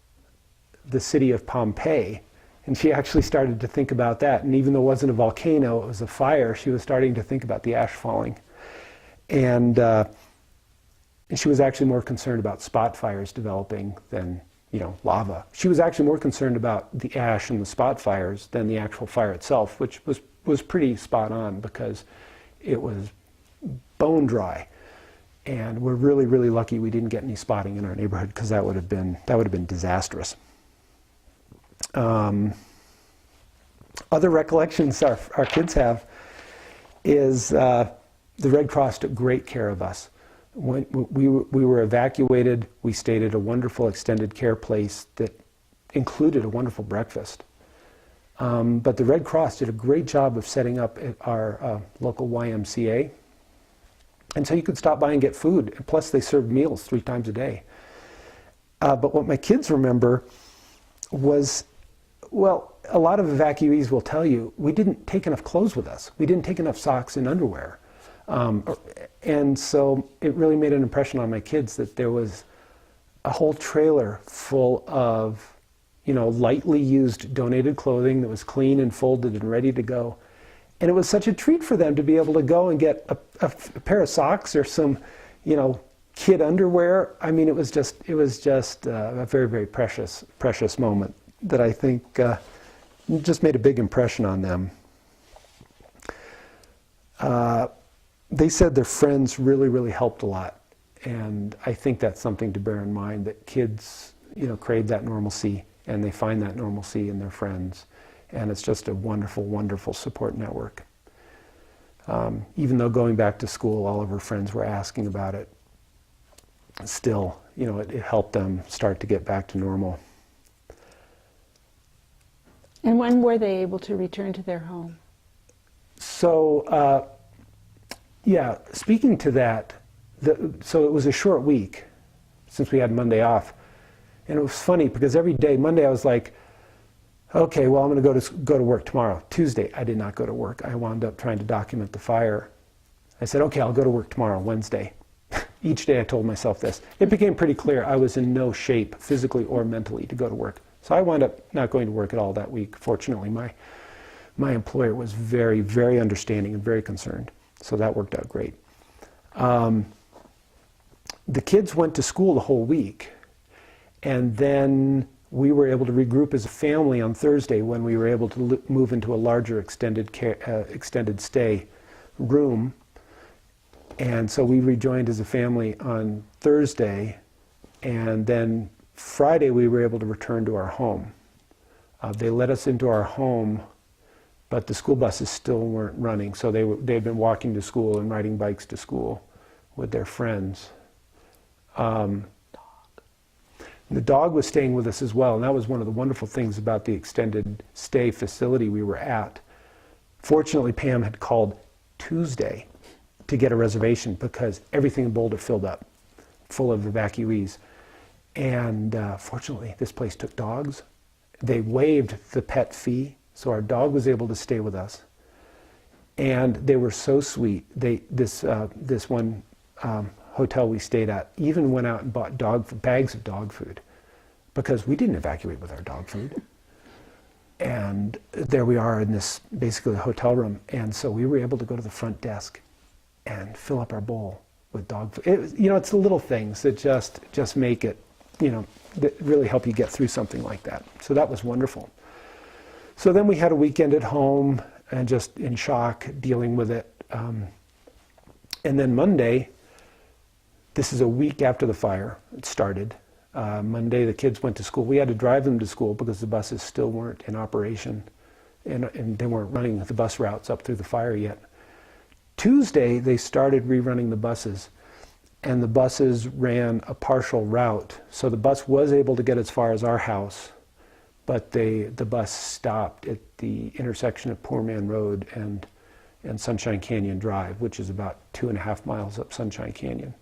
[SPEAKER 3] the city of Pompeii, and she actually started to think about that. And even though it wasn't a volcano, it was a fire, she was starting to think about the ash falling. And she was actually more concerned about spot fires developing than, lava. She was actually more concerned about the ash and the spot fires than the actual fire itself, which was pretty spot on because it was bone dry. And we're really, really lucky we didn't get any spotting in our neighborhood because that would have been disastrous. Other recollections our kids have is the Red Cross took great care of us. When we were evacuated, we stayed at a wonderful extended care place that included a wonderful breakfast. But the Red Cross did a great job of setting up at our local YMCA. And so you could stop by and get food. And plus, they served meals 3 times a day. But what my kids remember was, well, a lot of evacuees will tell you, we didn't take enough clothes with us. We didn't take enough socks and underwear. And so it really made an impression on my kids that there was a whole trailer full of, lightly used donated clothing that was clean and folded and ready to go. And it was such a treat for them to be able to go and get a pair of socks or some, kid underwear. I mean, it was just a very, very precious moment that I think just made a big impression on them. They said their friends really, really helped a lot. And I think that's something to bear in mind, that kids, crave that normalcy, and they find that normalcy in their friends. And it's just a wonderful, wonderful support network. Even though going back to school, all of her friends were asking about it, still, it helped them start to get back to normal.
[SPEAKER 2] And when were they able to return to their home?
[SPEAKER 3] So, speaking to that, so it was a short week since we had Monday off. And it was funny because every day, Monday I was like, okay, well, I'm going to go to work tomorrow. Tuesday, I did not go to work. I wound up trying to document the fire. I said, okay, I'll go to work tomorrow, Wednesday. Each day I told myself this. It became pretty clear I was in no shape, physically or mentally, to go to work. So I wound up not going to work at all that week. Fortunately, my employer was very, very understanding and very concerned. So that worked out great. The kids went to school the whole week. And then we were able to regroup as a family on Thursday when we were able to move into a larger extended stay room. And so we rejoined as a family on Thursday, and then Friday we were able to return to our home. They let us into our home, but the school buses still weren't running, so they'd been walking to school and riding bikes to school with their friends. The dog was staying with us as well, and that was one of the wonderful things about the extended stay facility we were at. Fortunately, Pam had called Tuesday to get a reservation because everything in Boulder filled up, full of evacuees. And fortunately, this place took dogs. They waived the pet fee, so our dog was able to stay with us. And they were so sweet. This one hotel we stayed at even went out and bought bags of dog food because we didn't evacuate with our dog food. And there we are in this basically hotel room. And so we were able to go to the front desk and fill up our bowl with dog food. It's the little things that just make it, that really help you get through something like that. So that was wonderful. So then we had a weekend at home and just in shock dealing with it. And then Monday, this is a week after the fire started. Monday, the kids went to school. We had to drive them to school because the buses still weren't in operation, and they weren't running the bus routes up through the fire yet. Tuesday, they started rerunning the buses, and the buses ran a partial route. So the bus was able to get as far as our house, but the bus stopped at the intersection of Poor Man Road and Sunshine Canyon Drive, which is about 2.5 miles up Sunshine Canyon.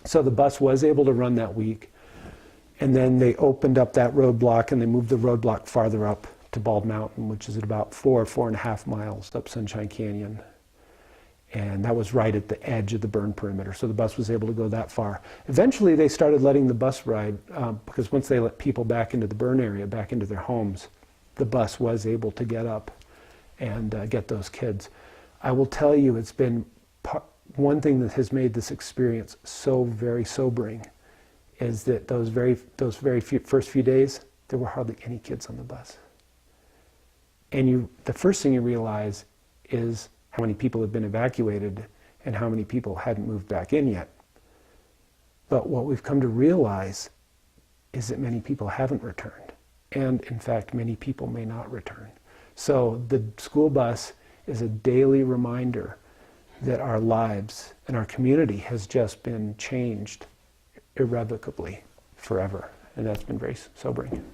[SPEAKER 3] So the bus was able to run that week. And then they opened up that roadblock and they moved the roadblock farther up to Bald Mountain, which is at about 4.5 miles up Sunshine Canyon. And that was right at the edge of the burn perimeter. So the bus was able to go that far. Eventually they started letting the bus ride, because once they let people back into the burn area, back into their homes, the bus was able to get up and get those kids. I will tell you, it's been one thing that has made this experience so very sobering is that those very first few days, there were hardly any kids on the bus. And the first thing you realize is how many people had been evacuated and how many people hadn't moved back in yet. But what we've come to realize is that many people haven't returned. And in fact, many people may not return. So the school bus is a daily reminder that our lives and our community has just been changed irrevocably forever. And that's been very sobering.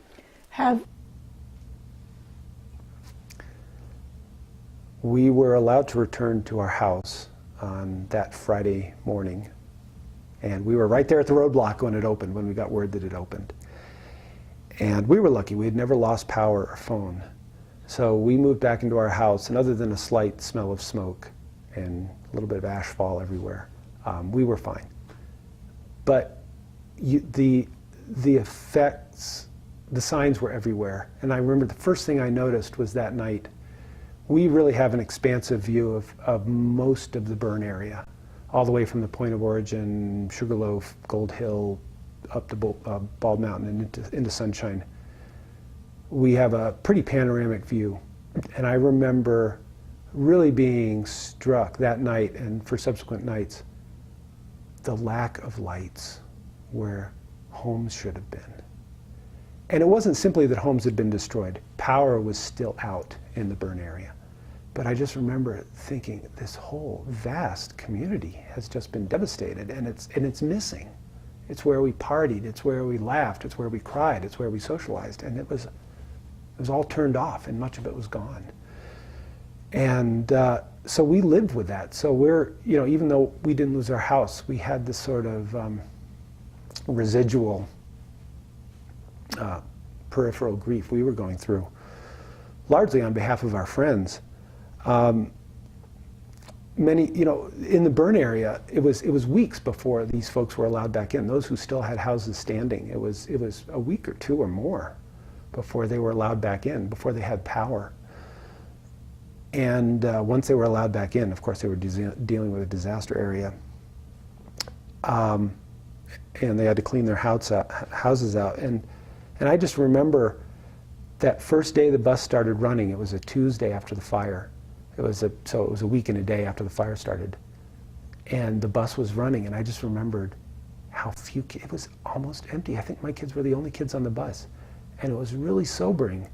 [SPEAKER 3] We were allowed to return to our house on that Friday morning. And we were right there at the roadblock when it opened, when we got word that it opened. And we were lucky. We had never lost power or phone. So we moved back into our house, and other than a slight smell of smoke and a little bit of ash fall everywhere, we were fine. But the effects, the signs were everywhere. And I remember the first thing I noticed was that night, we really have an expansive view of most of the burn area, all the way from the point of origin, Sugarloaf, Gold Hill, up to Bald Mountain and into Sunshine. We have a pretty panoramic view. And I remember really being struck that night and for subsequent nights, the lack of lights where homes should have been. And it wasn't simply that homes had been destroyed. Power was still out in the burn area. But I just remember thinking, this whole vast community has just been devastated, and it's missing. It's where we partied, it's where we laughed, it's where we cried, it's where we socialized, and it was all turned off, and much of it was gone. And so we lived with that. So we're, even though we didn't lose our house, we had this sort of residual peripheral grief we were going through, largely on behalf of our friends. Many, in the burn area, it was weeks before these folks were allowed back in. Those who still had houses standing, it was a week or two or more before they were allowed back in, before they had power. And once they were allowed back in, of course, they were dealing with a disaster area. And they had to clean their houses out. And I just remember that first day the bus started running. It was a Tuesday after the fire. So it was a week and a day after the fire started. And the bus was running, and I just remembered how few kids, it was almost empty. I think my kids were the only kids on the bus. And it was really sobering.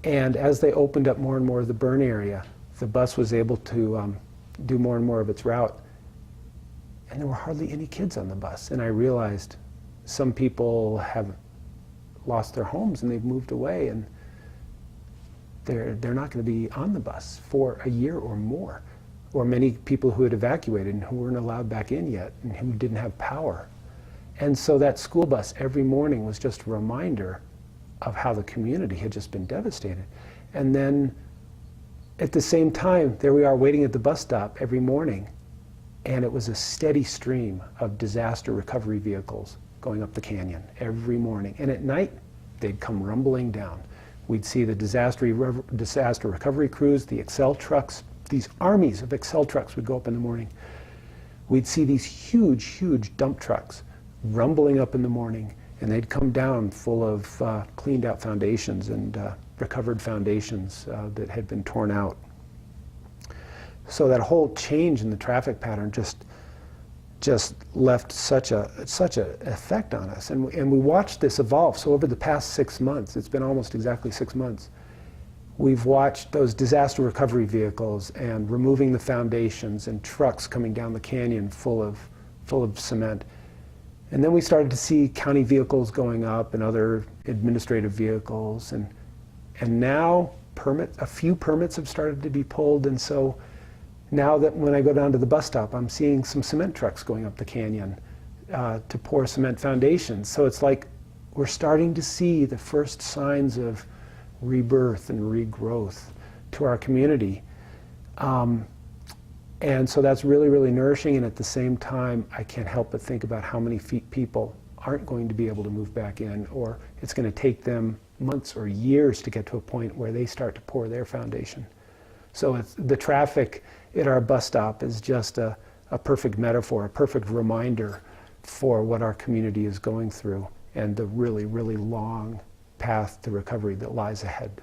[SPEAKER 3] And as they opened up more and more of the burn area, the bus was able to do more and more of its route. And there were hardly any kids on the bus. And I realized some people have lost their homes and they've moved away, and they're not going to be on the bus for a year or more. Or many people who had evacuated and who weren't allowed back in yet and who didn't have power. And so that school bus every morning was just a reminder of how the community had just been devastated. And then at the same time, there we are waiting at the bus stop every morning, and it was a steady stream of disaster recovery vehicles going up the canyon every morning. And at night, they'd come rumbling down. We'd see the disaster recovery crews, the Excel trucks, these armies of Excel trucks would go up in the morning. We'd see these huge, huge dump trucks rumbling up in the morning, and they'd come down full of cleaned out foundations and recovered foundations that had been torn out. So that whole change in the traffic pattern just left such a effect on us, and we watched this evolve. So over the past 6 months, it's been almost exactly 6 months, we've watched those disaster recovery vehicles and removing the foundations and trucks coming down the canyon full of cement. And then we started to see county vehicles going up and other administrative vehicles, and now a few permits have started to be pulled. And so now that when I go down to the bus stop, I'm seeing some cement trucks going up the canyon, to pour cement foundations. So it's like we're starting to see the first signs of rebirth and regrowth to our community. And so that's really, really nourishing, and at the same time, I can't help but think about how many people aren't going to be able to move back in, or it's going to take them months or years to get to a point where they start to pour their foundation. So the traffic at our bus stop is just a perfect metaphor, a perfect reminder for what our community is going through and the really, really long path to recovery that lies ahead.